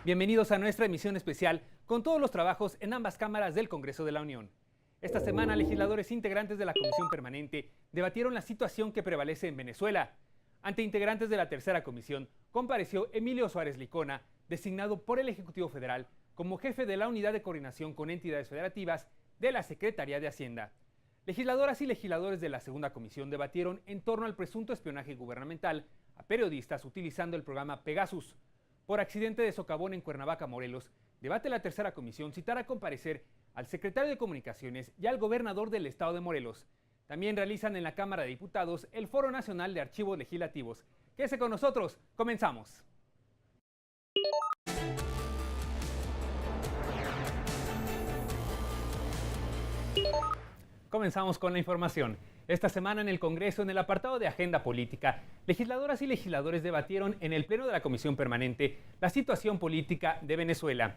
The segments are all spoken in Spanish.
Bienvenidos a nuestra emisión especial con todos los trabajos en ambas cámaras del Congreso de la Unión. Esta semana, legisladores integrantes de la Comisión Permanente debatieron la situación que prevalece en Venezuela. Ante integrantes de la tercera comisión, compareció Emilio Suárez Licona, designado por el Ejecutivo Federal como jefe de la Unidad de Coordinación con Entidades Federativas de la Secretaría de Hacienda. Legisladoras y legisladores de la segunda comisión debatieron en torno al presunto espionaje gubernamental a periodistas utilizando el programa Pegasus. Por accidente de socavón en Cuernavaca, Morelos, debate la tercera comisión citar a comparecer al secretario de Comunicaciones y al gobernador del estado de Morelos. También realizan en la Cámara de Diputados el Foro Nacional de Archivos Legislativos. Quédese con nosotros, comenzamos. Comenzamos con la información. Esta semana en el Congreso, en el apartado de Agenda Política, legisladoras y legisladores debatieron en el Pleno de la Comisión Permanente la situación política de Venezuela.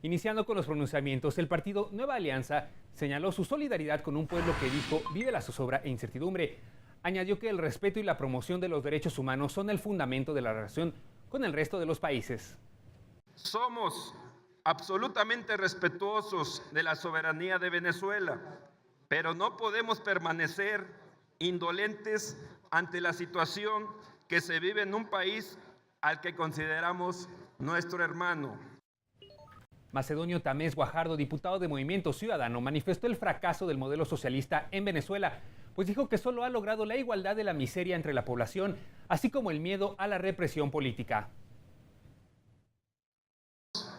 Iniciando con los pronunciamientos, el partido Nueva Alianza señaló su solidaridad con un pueblo que dijo vive la zozobra e incertidumbre. Añadió que el respeto y la promoción de los derechos humanos son el fundamento de la relación con el resto de los países. Somos absolutamente respetuosos de la soberanía de Venezuela, pero no podemos permanecer indolentes ante la situación que se vive en un país al que consideramos nuestro hermano. Macedonio Tamés Guajardo, diputado de Movimiento Ciudadano, manifestó el fracaso del modelo socialista en Venezuela, pues dijo que solo ha logrado la igualdad de la miseria entre la población, así como el miedo a la represión política.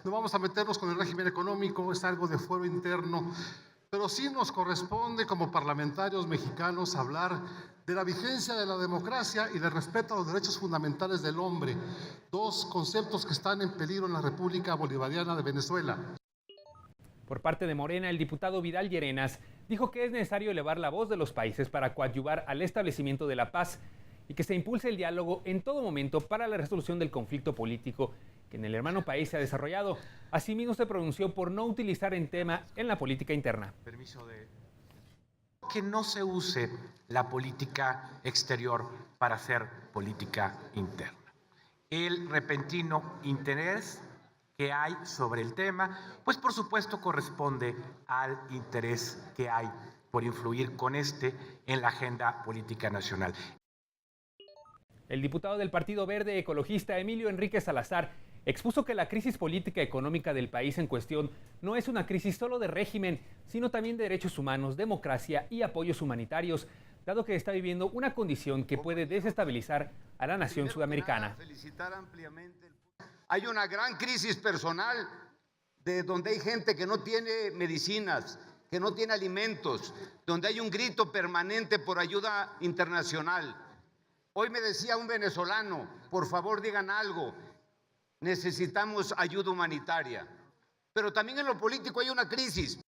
No vamos a meternos con el régimen económico, es algo de fuero interno, pero sí nos corresponde como parlamentarios mexicanos hablar de la vigencia de la democracia y del respeto a los derechos fundamentales del hombre, dos conceptos que están en peligro en la República Bolivariana de Venezuela. Por parte de Morena, el diputado Vidal Llerenas dijo que es necesario elevar la voz de los países para coadyuvar al establecimiento de la paz y que se impulse el diálogo en todo momento para la resolución del conflicto político que en el hermano país se ha desarrollado. Asimismo, se pronunció por no utilizar el tema en la política interna. Que no se use la política exterior para hacer política interna. El repentino interés que hay sobre el tema, pues por supuesto corresponde al interés que hay por influir con en la agenda política nacional. El diputado del Partido Verde Ecologista, Emilio Enrique Salazar, expuso que la crisis política y económica del país en cuestión no es una crisis solo de régimen, sino también de derechos humanos, democracia y apoyos humanitarios, dado que está viviendo una condición que puede desestabilizar a la nación sudamericana. Hay una gran crisis personal de donde hay gente que no tiene medicinas, que no tiene alimentos, donde hay un grito permanente por ayuda internacional. Hoy me decía un venezolano, por favor digan algo. Necesitamos ayuda humanitaria, pero también en lo político hay una crisis.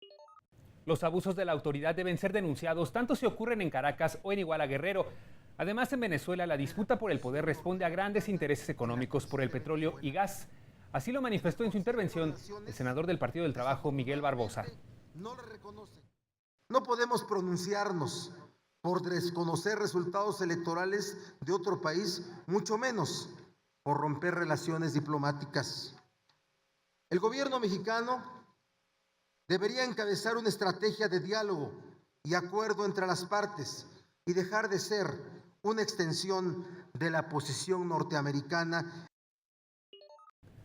Los abusos de la autoridad deben ser denunciados, tanto si ocurren en Caracas o en Iguala Guerrero. Además, en Venezuela, la disputa por el poder responde a grandes intereses económicos por el petróleo y gas. Así lo manifestó en su intervención el senador del Partido del Trabajo, Miguel Barbosa. No podemos pronunciarnos por desconocer resultados electorales de otro país, mucho menos por romper relaciones diplomáticas. El gobierno mexicano debería encabezar una estrategia de diálogo y acuerdo entre las partes y dejar de ser una extensión de la posición norteamericana.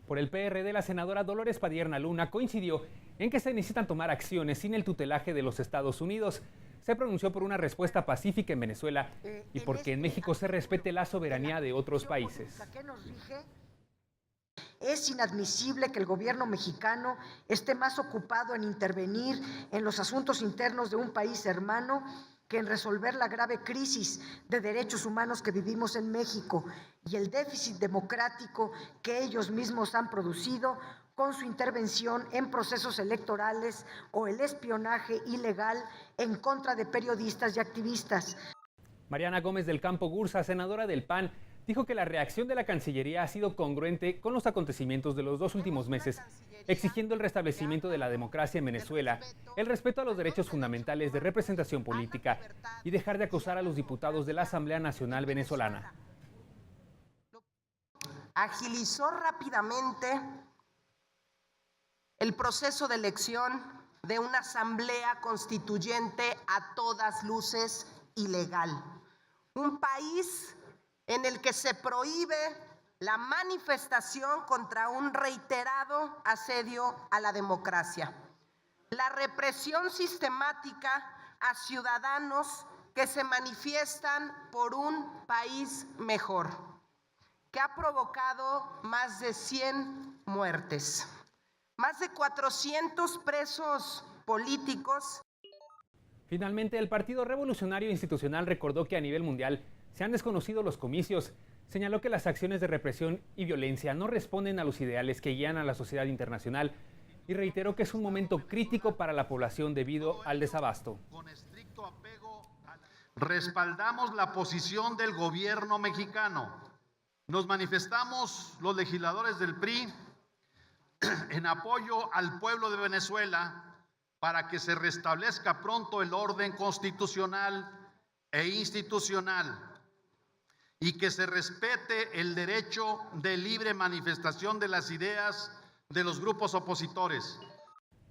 Por el PRD, la senadora Dolores Padierna Luna coincidió en que se necesitan tomar acciones sin el tutelaje de los Estados Unidos. Se pronunció por una respuesta pacífica en Venezuela y porque en México se respete la soberanía de otros países. Es inadmisible que el gobierno mexicano esté más ocupado en intervenir en los asuntos internos de un país hermano que en resolver la grave crisis de derechos humanos que vivimos en México y el déficit democrático que ellos mismos han producido con su intervención en procesos electorales o el espionaje ilegal en contra de periodistas y activistas. Mariana Gómez del Campo Gursa, senadora del PAN, dijo que la reacción de la Cancillería ha sido congruente con los acontecimientos de los 2 últimos meses, exigiendo el restablecimiento de la democracia en Venezuela, el respeto a los derechos fundamentales de representación política y dejar de acosar a los diputados de la Asamblea Nacional Venezolana. Agilizó rápidamente el proceso de elección de una asamblea constituyente a todas luces ilegal. Un país en el que se prohíbe la manifestación contra un reiterado asedio a la democracia. La represión sistemática a ciudadanos que se manifiestan por un país mejor, que ha provocado más de 100 muertes, más de 400 presos políticos. Finalmente, el Partido Revolucionario Institucional recordó que a nivel mundial se han desconocido los comicios. Señaló que las acciones de represión y violencia no responden a los ideales que guían a la sociedad internacional y reiteró que es un momento crítico para la población debido al desabasto. Respaldamos la posición del gobierno mexicano. Nos manifestamos los legisladores del PRI en apoyo al pueblo de Venezuela para que se restablezca pronto el orden constitucional e institucional y que se respete el derecho de libre manifestación de las ideas de los grupos opositores.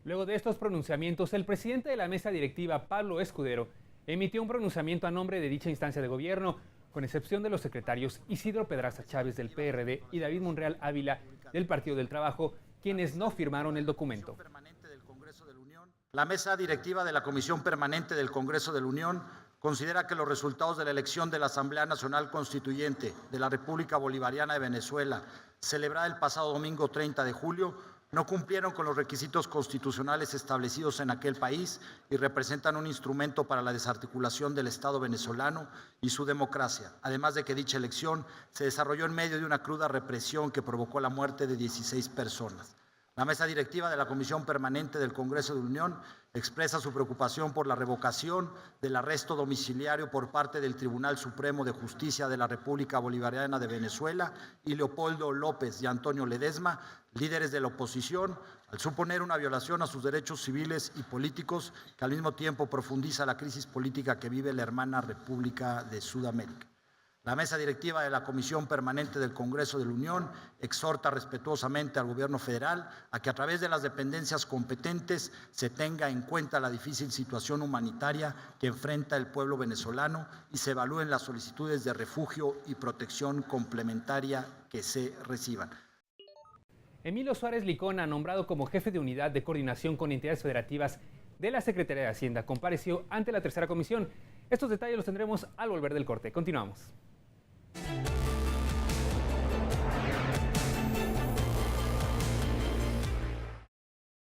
Luego de estos pronunciamientos, el presidente de la mesa directiva, Pablo Escudero, emitió un pronunciamiento a nombre de dicha instancia de gobierno, con excepción de los secretarios Isidro Pedraza Chávez del PRD y David Monreal Ávila del Partido del Trabajo, quienes no firmaron el documento. La mesa directiva de la Comisión Permanente del Congreso de la Unión considera que los resultados de la elección de la Asamblea Nacional Constituyente de la República Bolivariana de Venezuela, celebrada el pasado domingo 30 de julio, no cumplieron con los requisitos constitucionales establecidos en aquel país y representan un instrumento para la desarticulación del Estado venezolano y su democracia, además de que dicha elección se desarrolló en medio de una cruda represión que provocó la muerte de 16 personas. La mesa directiva de la Comisión Permanente del Congreso de la Unión expresa su preocupación por la revocación del arresto domiciliario por parte del Tribunal Supremo de Justicia de la República Bolivariana de Venezuela y Leopoldo López y Antonio Ledesma, líderes de la oposición, al suponer una violación a sus derechos civiles y políticos que al mismo tiempo profundiza la crisis política que vive la hermana República de Sudamérica. La mesa directiva de la Comisión Permanente del Congreso de la Unión exhorta respetuosamente al Gobierno federal a que a través de las dependencias competentes se tenga en cuenta la difícil situación humanitaria que enfrenta el pueblo venezolano y se evalúen las solicitudes de refugio y protección complementaria que se reciban. Emilio Suárez Licona, nombrado como jefe de unidad de coordinación con entidades federativas de la Secretaría de Hacienda, compareció ante la tercera comisión. Estos detalles los tendremos al volver del corte. Continuamos.